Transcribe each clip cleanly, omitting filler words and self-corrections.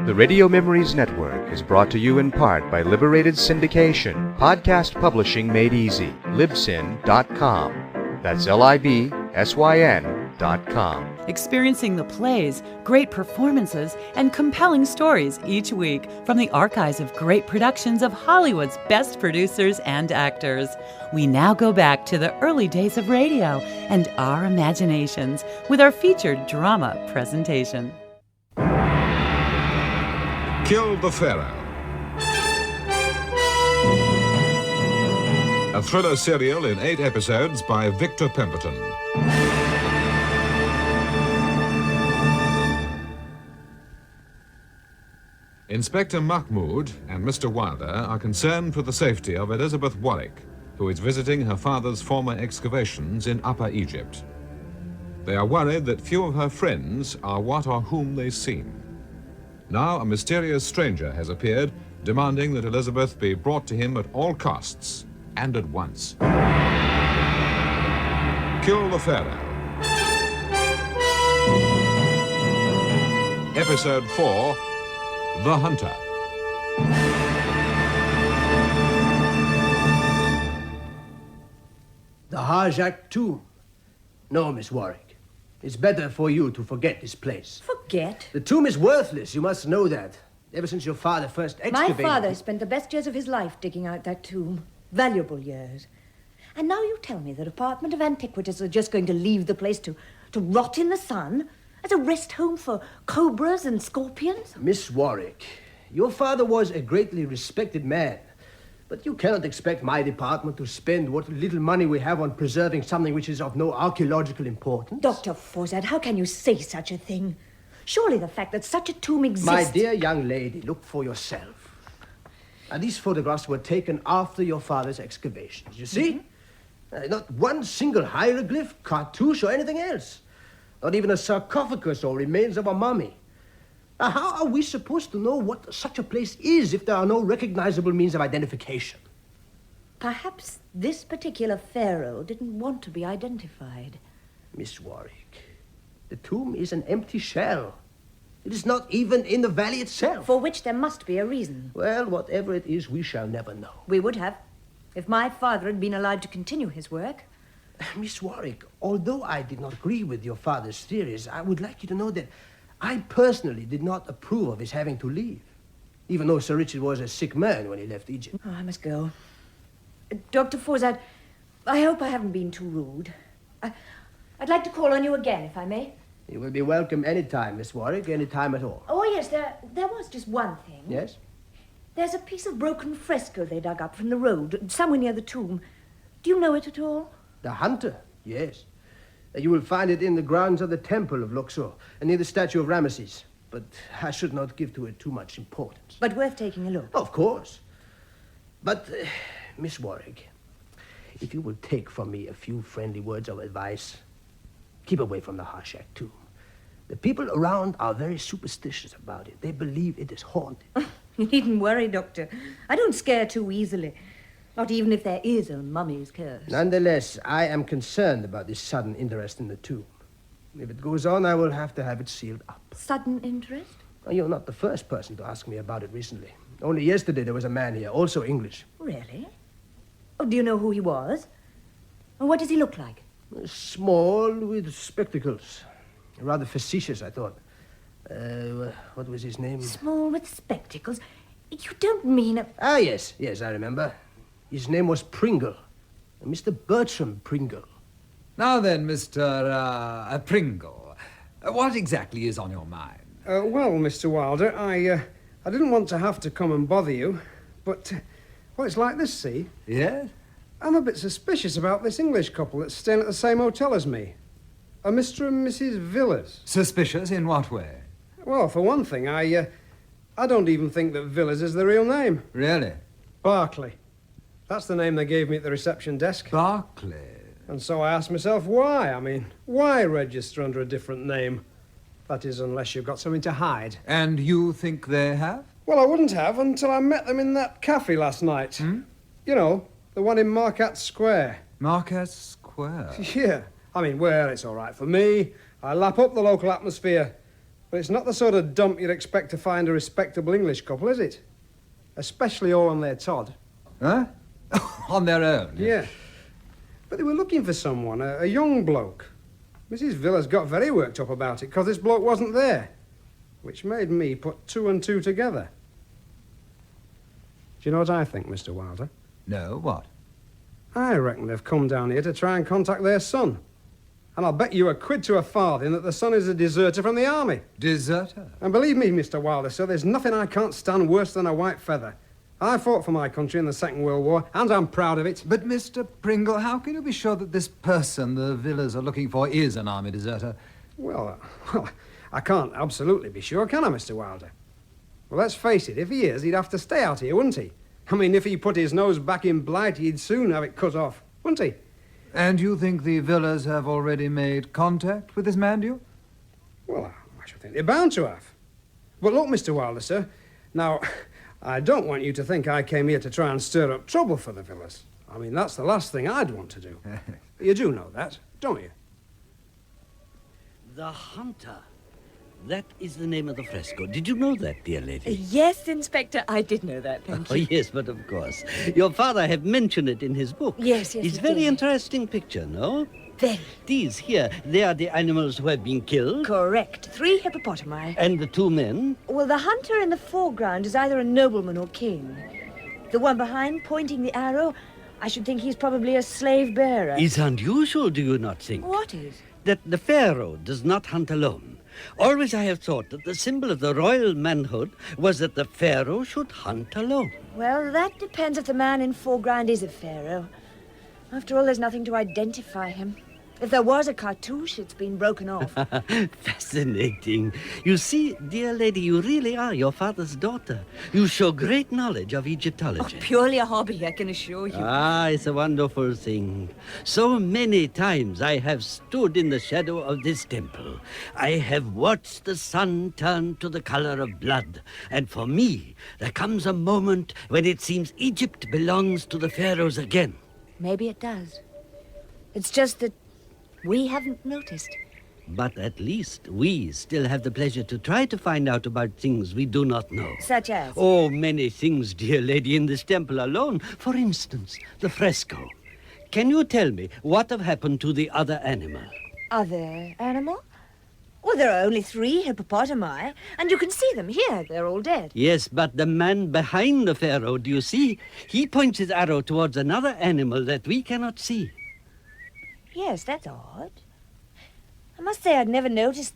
The Radio Memories Network is brought to you in part by Liberated Syndication, podcast publishing made easy, libsyn.com. That's libsyn.com. Experiencing the plays, great performances, and compelling stories each week from the archives of great productions of Hollywood's best producers and actors. We now go back to the early days of radio and our imaginations with our featured drama presentation. Kill the Pharaoh. A thriller serial in 8 episodes by Victor Pemberton. Inspector Mahmoud and Mr. Wilder are concerned for the safety of Elizabeth Warwick, who is visiting her father's former excavations in Upper Egypt. They are worried that few of her friends are what or whom they seem. Now a mysterious stranger has appeared, demanding that Elizabeth be brought to him at all costs, and at once. Kill the Pharaoh. Episode 4, The Hunter. The Hajjak tomb. No, Miss Warwick. It's better for you to forget this place. Forget? The tomb is worthless, you must know that. Ever since your father first excavated... My father spent the best years of his life digging out that tomb. Valuable years. And now you tell me the Department of Antiquities are just going to leave the place to rot in the sun as a rest home for cobras and scorpions? Miss Warwick, your father was a greatly respected man. But you cannot expect my department to spend what little money we have on preserving something which is of no archaeological importance. Dr. Forsad, how can you say such a thing? Surely the fact that such a tomb exists... My dear young lady, look for yourself. Now, these photographs were taken after your father's excavations, you see? Mm-hmm. Not one single hieroglyph, cartouche, or anything else. Not even a sarcophagus or remains of a mummy. Now, how are we supposed to know what such a place is if there are no recognizable means of identification? Perhaps this particular pharaoh didn't want to be identified. Miss Warwick, the tomb is an empty shell. It is not even in the valley itself. For which there must be a reason. Well, whatever it is, we shall never know. We would have, if my father had been allowed to continue his work. Miss Warwick, although I did not agree with your father's theories, I would like you to know that I personally did not approve of his having to leave, even though Sir Richard was a sick man when he left Egypt. Oh, I must go. Dr. Forsad, I hope I haven't been too rude. I'd like to call on you again, if I may. You will be welcome any time, Miss Warwick, any time at all. Oh, yes, there was just one thing. Yes? There's a piece of broken fresco they dug up from the road, somewhere near the tomb. Do you know it at all? The hunter? Yes. You will find it in the grounds of the temple of Luxor, and near the statue of Ramesses. But I should not give to it too much importance. But worth taking a look. Of course. But, Miss Warwick, if you will take from me a few friendly words of advice, keep away from the Hajjak tomb. The people around are very superstitious about it. They believe it is haunted. You needn't worry, Doctor. I don't scare too easily. Not even if there is a mummy's curse. Nonetheless, I am concerned about this sudden interest in the tomb. If it goes on, I will have to have it sealed up. Sudden interest? Well, you're not the first person to ask me about it recently. Only yesterday there was a man here, also English. Really? Oh, do you know who he was? Or what does he look like? Small, with spectacles. Rather facetious, I thought. What was his name? Small with spectacles? You don't mean a... Ah, yes, I remember. His name was Pringle. Mr. Bertram Pringle. Now then, Mr. Pringle, what exactly is on your mind? Well, Mr. Wilder, I didn't want to have to come and bother you, but, well, it's like this, see? Yes? I'm a bit suspicious about this English couple that's staying at the same hotel as me. A Mr. and Mrs. Villas. Suspicious in what way? Well, for one thing, I don't even think that Villas is the real name. Really? Barclay. That's the name they gave me at the reception desk. Barclay. And so I asked myself why. I mean, why register under a different name? That is, unless you've got something to hide. And you think they have? Well, I wouldn't have until I met them in that cafe last night. Hmm? You know, the one in Marquette Square. Marquette Square? Yeah. I mean, well, it's all right for me. I lap up the local atmosphere. But it's not the sort of dump you'd expect to find a respectable English couple, is it? Especially all on their Todd. Huh? On their own? Yeah. But they were looking for someone, a young bloke. Mrs. Villas got very worked up about it because this bloke wasn't there, which made me put two and two together. Do you know what I think, Mr. Wilder? No, what? I reckon they've come down here to try and contact their son. And I'll bet you a quid to a farthing that the son is a deserter from the army. Deserter? And believe me, Mr. Wilder, sir, there's nothing I can't stand worse than a white feather. I fought for my country in the Second World War, and I'm proud of it. But, Mr. Pringle, how can you be sure that this person the Villas are looking for is an army deserter? Well, I can't absolutely be sure, can I, Mr. Wilder? Well, let's face it, if he is, he'd have to stay out here, wouldn't he? I mean, if he put his nose back in Blight, he'd soon have it cut off, wouldn't he? And you think the Villas have already made contact with this man, do you? Well, I should think they're bound to have. But look, Mr. Wilder, sir, now, I don't want you to think I came here to try and stir up trouble for the Villas. I mean, that's the last thing I'd want to do. You do know that, don't you? The Hunter. That is the name of the fresco. Did you know that, dear lady? Yes, Inspector, I did know that, thank Oh, you. yes, but of course. Your father had mentioned it in his book. Yes, It's he very did. interesting picture, no? Very. These here, they are the animals who have been killed. Correct. 3 hippopotami. And the 2 men. Well, the hunter in the foreground is either a nobleman or king. The one behind, pointing the arrow, I should think he's probably a slave bearer. It's unusual, do you not think? What is? That the Pharaoh does not hunt alone. Always I have thought that the symbol of the royal manhood was that the Pharaoh should hunt alone. Well, that depends if the man in foreground is a pharaoh. After all, there's nothing to identify him. If there was a cartouche, it's been broken off. Fascinating. You see, dear lady, you really are your father's daughter. You show great knowledge of Egyptology. Purely a hobby, I can assure you. Ah, it's a wonderful thing. So many times I have stood in the shadow of this temple. I have watched the sun turn to the color of blood. And for me, there comes a moment when it seems Egypt belongs to the pharaohs again. Maybe it does. It's just that we haven't noticed. But at least we still have the pleasure to try to find out about things we do not know. Such as? Oh, many things, dear lady, in this temple alone. For instance, the fresco. Can you tell me what have happened to the other animal? Other animal? Well, there are only 3 hippopotami, and you can see them here. They're all dead. Yes, but the man behind the pharaoh, do you see? He points his arrow towards another animal that we cannot see. Yes, that's odd. I must say I'd never noticed...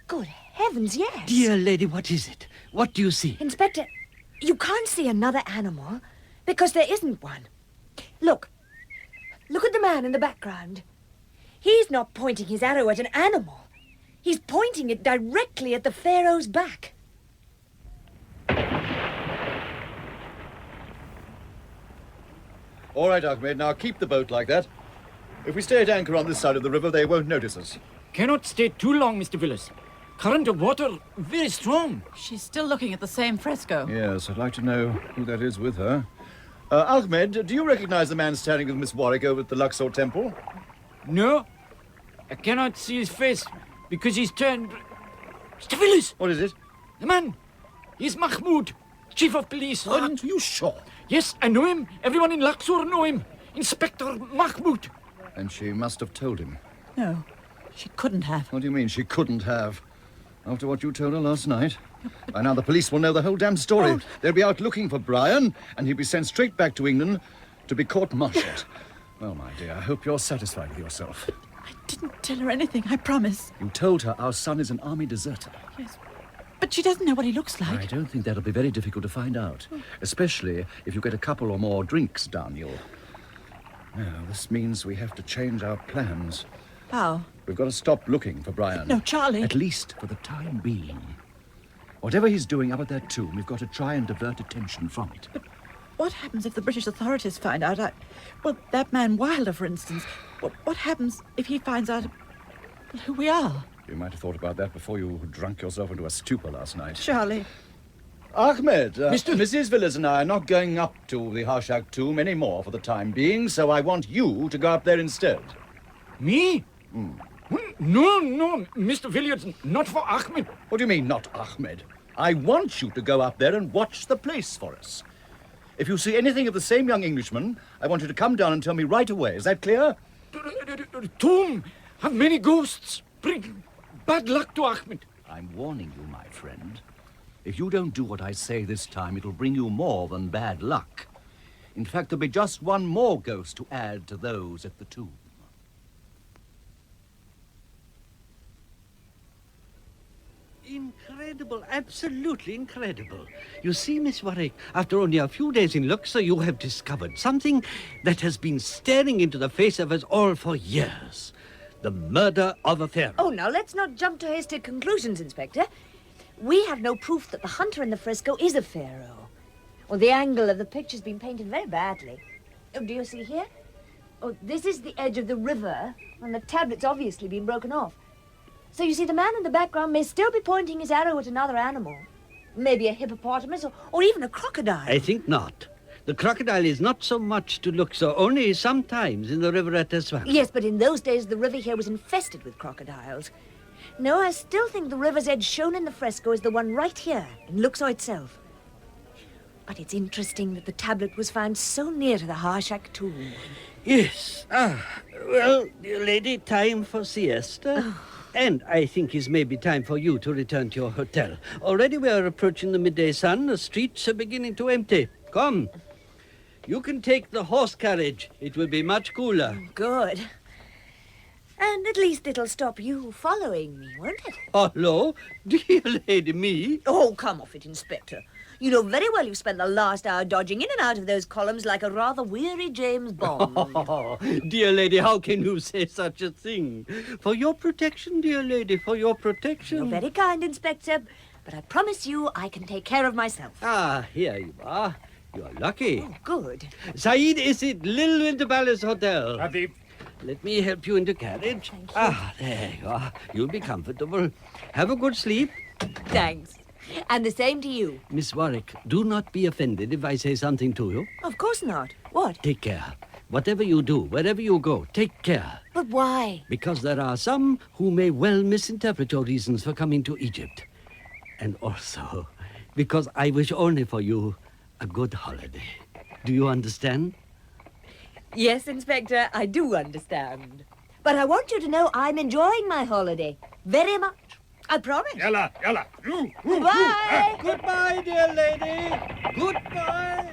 Good heavens, yes. Dear lady, what is it? What do you see? Inspector, you can't see another animal because there isn't one. Look. Look at the man in the background. He's not pointing his arrow at an animal. He's pointing it directly at the Pharaoh's back. All right, Ahmed, now keep the boat like that. If we stay at anchor on this side of the river, they won't notice us. Cannot stay too long, Mr. Villas. Current of water very strong. She's still looking at the same fresco. Yes, I'd like to know who that is with her. Ahmed, do you recognize the man standing with Miss Warwick over at the Luxor Temple? No, I cannot see his face because he's turned... Mr. Villas! What is it? The man. He's Mahmoud, chief of police. Aren't you sure? Yes, I know him. Everyone in Luxor know him. Inspector Mahmoud. And she must have told him. No, she couldn't have. What do you mean she couldn't have? After what you told her last night? By now the police will know the whole damn story. They'll be out looking for Brian, and he'll be sent straight back to England to be court-martialed. Well, my dear, I hope you're satisfied with yourself. I didn't tell her anything, I promise. You told her our son is an army deserter. Yes, but she doesn't know what he looks like. I don't think that'll be very difficult to find out, especially if you get a couple or more drinks down you. Now, this means we have to change our plans. How? We've got to stop looking for Brian. No, Charlie. At least for the time being. Whatever he's doing up at that tomb, we've got to try and divert attention from it. But what happens if the British authorities find out? Well, that man Wilder, for instance. What happens if he finds out who we are? You might have thought about that before you drank yourself into a stupor last night. Charlie. Ahmed, Mrs. Villas and I are not going up to the Harshak tomb anymore for the time being, so I want you to go up there instead. Me? No, Mr. Villiers, not for Ahmed. What do you mean, not Ahmed? I want you to go up there and watch the place for us. If you see anything of the same young Englishman, I want you to come down and tell me right away. Is that clear? Tomb have many ghosts. Bring bad luck to Ahmed. I'm warning you, my friend. If you don't do what I say this time, it'll bring you more than bad luck. In fact, there'll be just one more ghost to add to those at the tomb. Incredible, absolutely incredible. You see, Miss Warwick, after only a few days in Luxor, you have discovered something that has been staring into the face of us all for years. The murder of a pharaoh. Oh, now, let's not jump to hasty conclusions, Inspector. We have no proof that the hunter in the fresco is a pharaoh. Well, the angle of the picture's been painted very badly. Oh, do you see here? Oh, this is the edge of the river, and the tablet's obviously been broken off. So you see, the man in the background may still be pointing his arrow at another animal. Maybe a hippopotamus or even a crocodile. I think not. The crocodile is not so much to Luxor, only sometimes in the river at Aswan. Yes, but in those days the river here was infested with crocodiles. No, I still think the river's edge shown in the fresco is the one right here, in Luxor itself. But it's interesting that the tablet was found so near to the Harshak tomb. Yes. Well, dear lady, time for siesta. And I think it's maybe time for you to return to your hotel. Already we are approaching the midday sun. The streets are beginning to empty. Come. You can take the horse carriage. It will be much cooler. Good. And at least it'll stop you following me, won't it? Hello? Dear lady, me? Oh, come off it, Inspector. You know very well you've spent the last hour dodging in and out of those columns like a rather weary James Bond. Oh, dear lady, how can you say such a thing? For your protection, dear lady, for your protection. You're very kind, Inspector, but I promise you I can take care of myself. Ah, here you are. You're lucky. Oh, good. Saeed, is it Little Winter Palace Hotel? Habib. Let me help you into carriage. Thank you. Ah, there you are. You'll be comfortable. Have a good sleep. Thanks. And the same to you. Miss Warwick, do not be offended if I say something to you. Of course not. What? Take care. Whatever you do, wherever you go, take care. But why? Because there are some who may well misinterpret your reasons for coming to Egypt. And also, because I wish only for you a good holiday. Do you understand? Yes, Inspector, I do understand. But I want you to know I'm enjoying my holiday very much. I promise. Yalla. Goodbye. Goodbye, dear lady. Goodbye.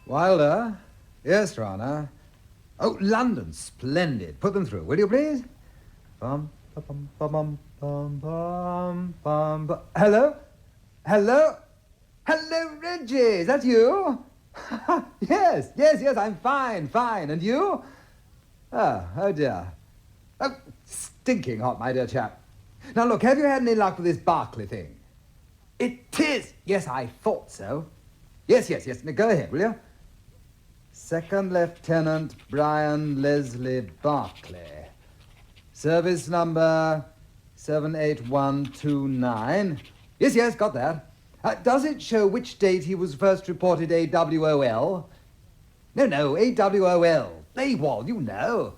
Wilder? Yes, Rana. Oh, London. Splendid. Put them through, will you, please? Bum, bum, bum, bum, bum, bum, bum, bum. Hello? Hello? Hello, Reggie. Is that you? Yes, I'm fine. And you? Oh dear. Oh, stinking hot, my dear chap. Now, look, have you had any luck with this Barclay thing? It is. Yes, I thought so. Yes. Now, go ahead, will you? Second Lieutenant Brian Leslie Barclay. Service number 78129. Yes, got that. Does it show which date he was first reported AWOL? No, AWOL. AWOL, you know.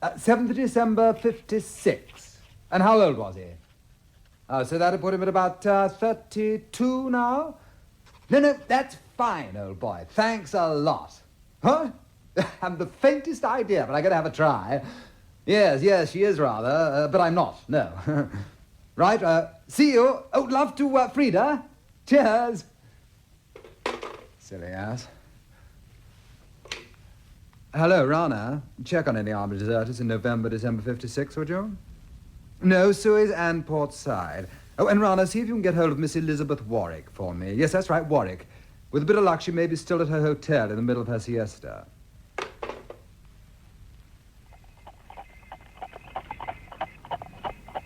7th December 56. And how old was he? Oh, so that'd put him at about 32 now? No, that's fine, old boy. Thanks a lot. Huh? I'm the faintest idea, but I gotta have a try. Yes, she is rather, but I'm not, no. Right, see you. Oh, love to Frida. Cheers. Silly ass. Hello, Rana. Check on any armed deserters in November, December 56, would you? No, Suez and Port Side. Oh, and Rana, see if you can get hold of Miss Elizabeth Warwick for me. Yes, that's right, Warwick. With a bit of luck, she may be still at her hotel in the middle of her siesta.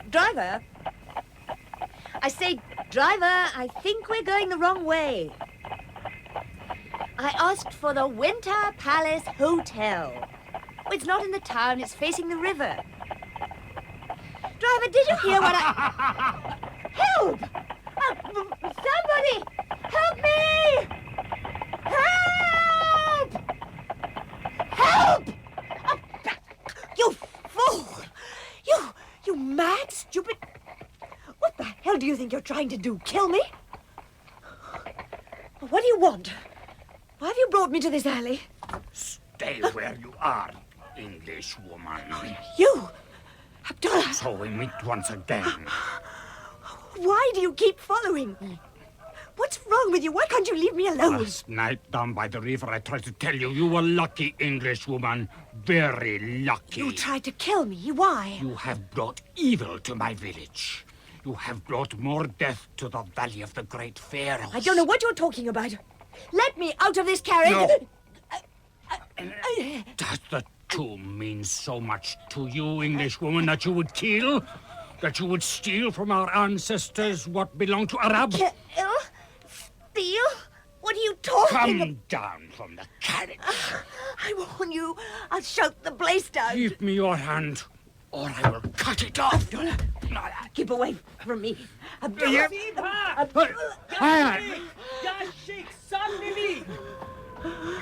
Driver? I say, driver, I think we're going the wrong way. I asked for the Winter Palace Hotel. It's not in the town, it's facing the river. Driver, did you hear what I... Help! Somebody! Help me! Help! You fool! You mad, stupid... What the hell do you think you're trying to do? Kill me? What do you want? Why have you brought me to this alley? Stay where you are, English woman. You! Abdullah! So we meet once again. Why do you keep following me? What's wrong with you? Why can't you leave me alone? Last night down by the river, I tried to tell you you were lucky, English woman. Very lucky. You tried to kill me. Why? You have brought evil to my village. You have brought more death to the valley of the great Pharaoh. I don't know what you're talking about. Let me out of this carriage. No. Does the tomb mean so much to you, English woman, that you would kill? That you would steal from our ancestors what belonged to Arab? Kill? Steal? What are you talking about? Come down from the carriage. I warn you, I'll shout the place down. Give me your hand, or I will cut it off. Abdullah, keep away from me. Abdullah.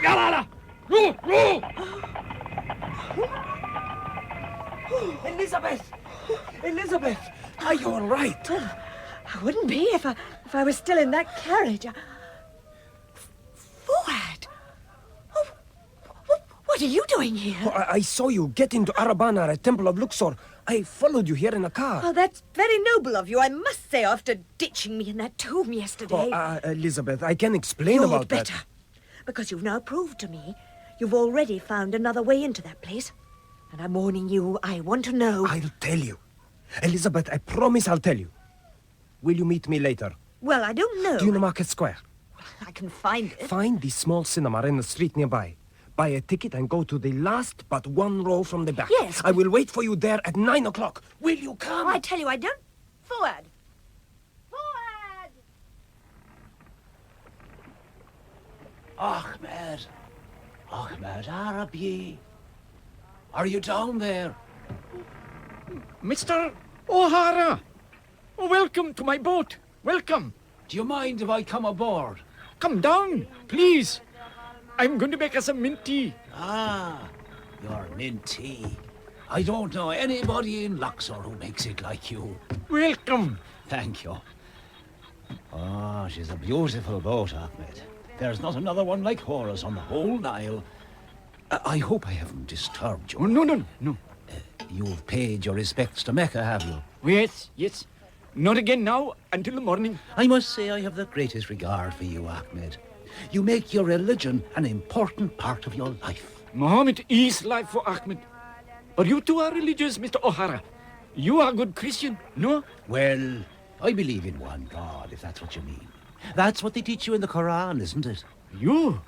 Yalala! No! Elizabeth, are you all right? I wouldn't be if I was still in that carriage. Fuad! What are you doing here? Oh, I saw you get into Arabana at Temple of Luxor. I followed you here in a car. Oh, that's very noble of you, I must say, after ditching me in that tomb yesterday. Elizabeth, I can explain You'd about better, because you've now proved to me you've already found another way into that place. And I'm warning you, I want to know. I'll tell you. Elizabeth, I promise I'll tell you. Will you meet me later? Well, I don't know. Do you know Market Square? I can find it. Find the small cinema in the street nearby. Buy a ticket and go to the last but one row from the back. Yes. I will wait for you there at 9 o'clock. Will you come? Oh, I tell you, I don't. Fuad! Fuad! Ahmed Arabi. Are you down there? Mr. O'Hara! Oh, welcome to my boat. Welcome. Do you mind if I come aboard? Come down, please. I'm going to make us a mint tea. Ah, your mint tea. I don't know anybody in Luxor who makes it like you. Welcome. Thank you. Ah, she's a beautiful boat, Ahmed. There's not another one like Horus on the whole Nile. I hope I haven't disturbed you. Oh, no. You've paid your respects to Mecca, have you? Yes. Not again now, until the morning. I must say I have the greatest regard for you, Ahmed. You make your religion an important part of your life. Muhammad is life for Ahmed. But you too are religious, Mr. O'Hara. You are a good Christian, no? Well, I believe in one God, if that's what you mean. That's what they teach you in the Quran, isn't it? You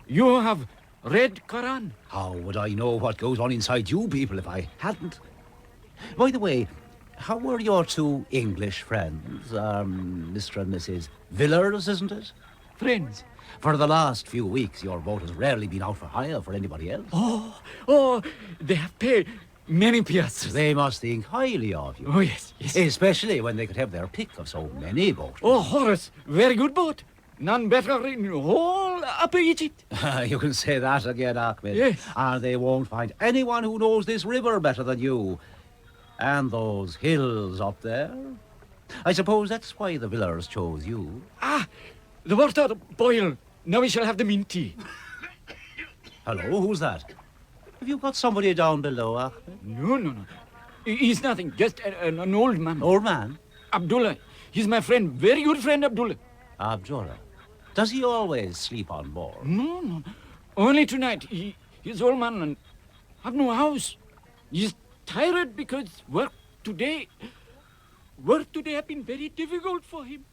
have read Quran. How would I know what goes on inside you people if I hadn't? By the way, how were your two English friends, Mr. and Mrs. Villers, isn't it? Friends. For the last few weeks, your boat has rarely been out for hire for anybody else. Oh, they have paid many piastres. They must think highly of you. Oh, yes. Especially when they could have their pick of so many boats. Oh, Horace, very good boat. None better in whole Upper Egypt. You can say that again, Ahmed. Yes. And they won't find anyone who knows this river better than you. And those hills up there. I suppose that's why the Villers chose you. The water boiled. Now we shall have the mint tea. Hello, who's that? Have you got somebody down below, Ahmed? No. He's nothing, just an old man. Old man? Abdullah. He's my friend, very good friend, Abdullah. Abdullah. Does he always sleep on board? No. Only tonight. He's old man and have no house. He's tired because work today have been very difficult for him.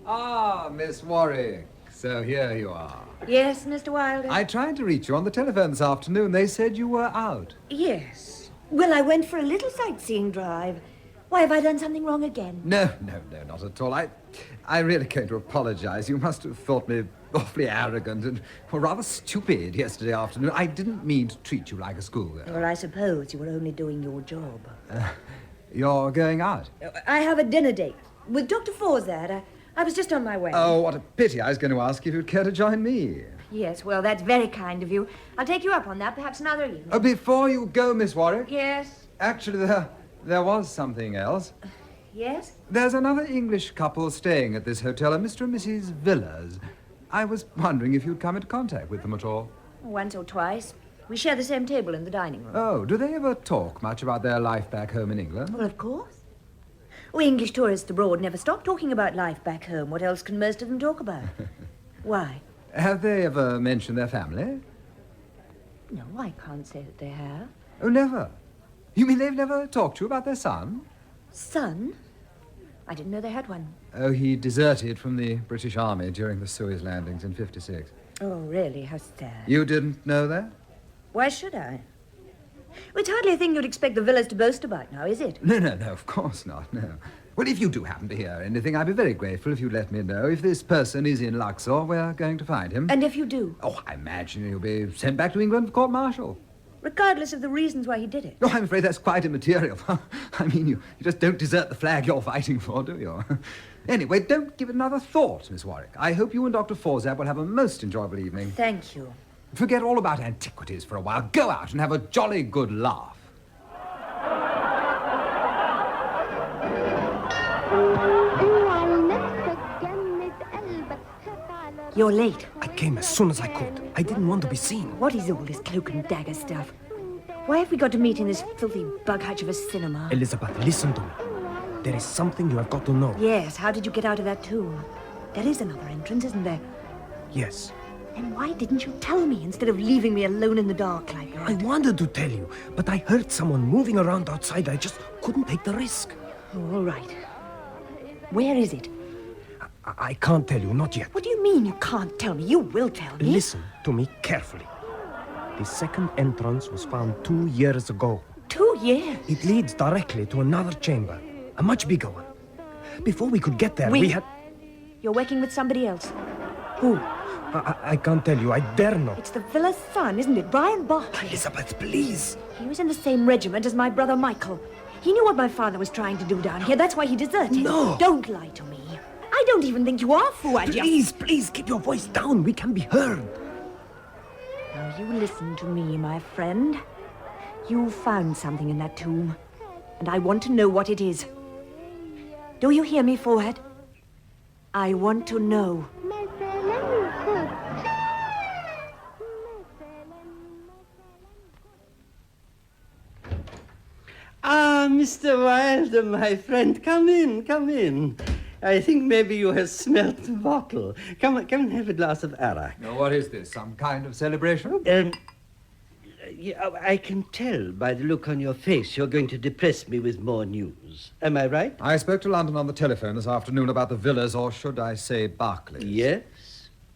Ah, Miss Warwick. So here you are. Yes, Mr. Wilder? I tried to reach you on the telephone this afternoon. They said you were out. Yes. Well, I went for a little sightseeing drive. Why, have I done something wrong again? No, not at all. I really came to apologize. You must have thought me awfully arrogant and rather stupid yesterday afternoon. I didn't mean to treat you like a schoolgirl. Well, I suppose you were only doing your job. You're going out? I have a dinner date with Dr. Pharaoh-The. I was just on my way. Oh, what a pity. I was going to ask if you'd care to join me. Yes, well, that's very kind of you. I'll take you up on that, perhaps another evening. Before you go, Miss Warwick. Yes? Actually, there was something else. Yes? There's another English couple staying at this hotel, a Mr. and Mrs. Villas. I was wondering if you'd come into contact with them at all. Once or twice. We share the same table in the dining room. Oh, do they ever talk much about their life back home in England? Well, of course. We English tourists abroad never stop talking about life back home. What else can most of them talk about? Why? Have they ever mentioned their family? No, I can't say that they have. Oh, never? You mean they've never talked to you about their son? Son? I didn't know they had one. Oh, he deserted from the British Army during the Suez landings in '56. Oh, really? How sad. You didn't know that? Why should I? Well, it's hardly a thing you'd expect the Villas to boast about now, is it? No, of course not, no. Well, if you do happen to hear anything, I'd be very grateful if you'd let me know. If this person is in Luxor, we're going to find him. And if you do? Oh, I imagine he'll be sent back to England for court-martial. Regardless of the reasons why he did it. Oh, I'm afraid that's quite immaterial. I mean, you just don't desert the flag you're fighting for, do you? Anyway, don't give it another thought, Miss Warwick. I hope you and Dr. Pharaoh-The will have a most enjoyable evening. Thank you. Forget all about antiquities for a while. Go out and have a jolly good laugh. You're late. I came as soon as I could. I didn't want to be seen. What is all this cloak and dagger stuff? Why have we got to meet in this filthy bug hutch of a cinema? Elizabeth, listen to me. There is something you have got to know. Yes, how did you get out of that tomb? There is another entrance, isn't there? Yes. Then why didn't you tell me instead of leaving me alone in the dark like that? I wanted to tell you, but I heard someone moving around outside. I just couldn't take the risk. Oh, all right. Where is it? I can't tell you, not yet. What do you mean you can't tell me? You will tell me. Listen to me carefully. The second entrance was found 2 years ago. 2 years? It leads directly to another chamber, a much bigger one. Before we could get there, we had... You're working with somebody else. Who? I can't tell you. I dare not. It's the villa's son, isn't it? Brian Barkley. Elizabeth, please. He was in the same regiment as my brother Michael. He knew what my father was trying to do down here. That's why he deserted. No. Don't lie to me. I don't even think you are Fuad. Please, keep your voice down. We can be heard. Now, you listen to me, my friend. You found something in that tomb, and I want to know what it is. Do you hear me, Fuad? I want to know. Ah, Mr. Wilder, my friend, come in. I think maybe you have smelt the bottle. Come and have a glass of arak. Now, what is this? Some kind of celebration? Yeah, I can tell by the look on your face you're going to depress me with more news. Am I right? I spoke to London on the telephone this afternoon about the Villas, or should I say Barclays. Yes?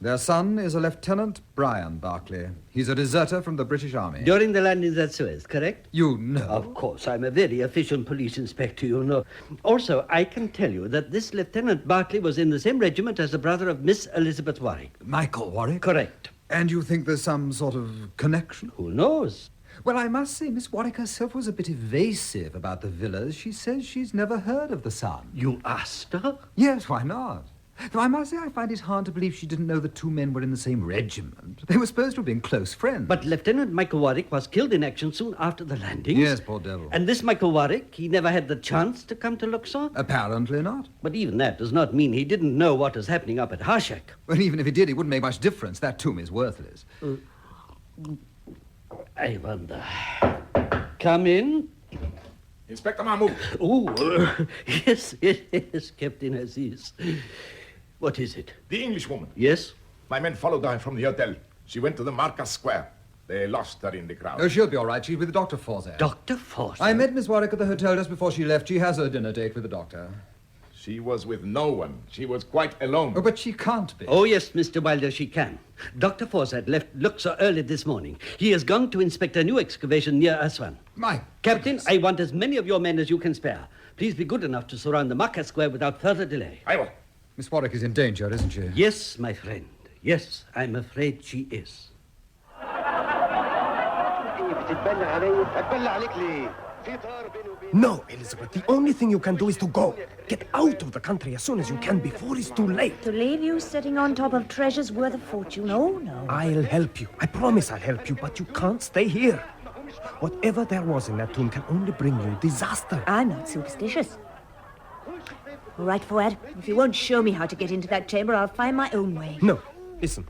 Their son is a Lieutenant Brian Barclay. He's a deserter from the British Army. During the landings at Suez, correct? You know? Of course, I'm a very efficient police inspector, you know. Also, I can tell you that this Lieutenant Barclay was in the same regiment as the brother of Miss Elizabeth Warwick. Michael Warwick? Correct. And you think there's some sort of connection? Who knows? Well, I must say, Miss Warwick herself was a bit evasive about the Villas. She says she's never heard of the son. You asked her? Yes, why not? Though I must say I find it hard to believe she didn't know the two men were in the same regiment. They were supposed to have been close friends. But Lieutenant Michael Warwick was killed in action soon after the landings. Yes, poor devil. And this Michael Warwick, he never had the chance to come to Luxor? Apparently not. But even that does not mean he didn't know what was happening up at Harshak. Well, even if he did, it wouldn't make much difference. That tomb is worthless. I wonder. Come in. Inspector Mahmoud. Oh, yes, Captain Aziz. What is it? The Englishwoman. Yes? My men followed her from the hotel. She went to the Marcus Square. They lost her in the crowd. Oh, she'll be all right. She's with Dr. Pharaoh-The. Dr. Pharaoh-The? I met Miss Warwick at the hotel just before she left. She has her dinner date with the doctor. She was with no one. She was quite alone. Oh, but she can't be. Oh, yes, Mr. Wilder, she can. Dr. Pharaoh-The left Luxor early this morning. He has gone to inspect a new excavation near Aswan. My Captain, goodness. I want as many of your men as you can spare. Please be good enough to surround the Marcus Square without further delay. I will. Miss Warwick is in danger, isn't she? Yes, my friend. Yes, I'm afraid she is. No, Elizabeth, the only thing you can do is to go. Get out of the country as soon as you can before it's too late. To leave you sitting on top of treasures worth a fortune? Oh, no. I'll help you. I promise I'll help you, but you can't stay here. Whatever there was in that tomb can only bring you disaster. I'm not superstitious. All right, Fuad. If you won't show me how to get into that chamber, I'll find my own way. No, listen.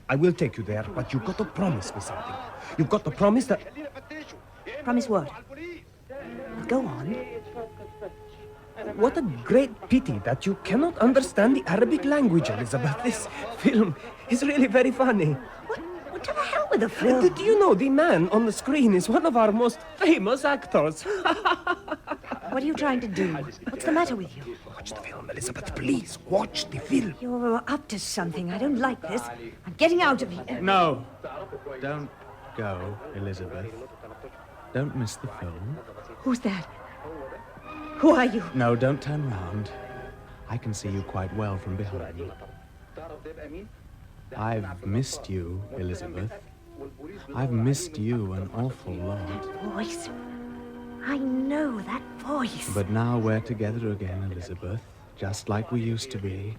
I will take you there, but you've got to promise me something. You've got to promise that... Promise what? Go on. What a great pity that you cannot understand the Arabic language, Elizabeth. This film is really very funny. What the hell with the film? Do you know the man on the screen is one of our most famous actors? What are you trying to do? What's the matter with you? Watch the film, Elizabeth, please. Watch the film. You're up to something. I don't like this. I'm getting out of here. No. Don't go, Elizabeth. Don't miss the film. Who's that? Who are you? No, don't turn round. I can see you quite well from behind. I've missed you, Elizabeth. I've missed you an awful lot. Voice. I know that voice. But now we're together again, Elizabeth. Just like we used to be.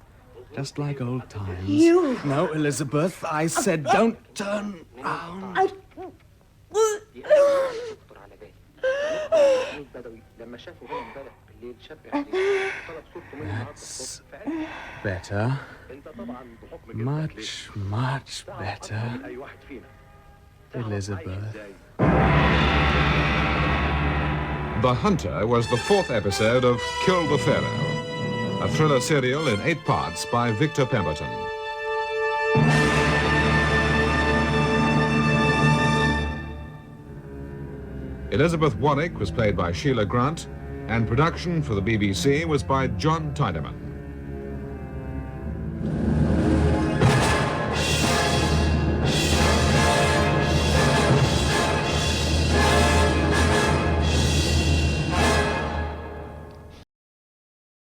Just like old times. You... No, Elizabeth, I said don't turn round. That's better. Much, much better. Elizabeth. The Hunter was the 4th episode of Kill the Pharaoh, a thriller serial in 8 parts by Victor Pemberton. Elizabeth Warwick was played by Sheila Grant, and production for the BBC was by John Tiedemann.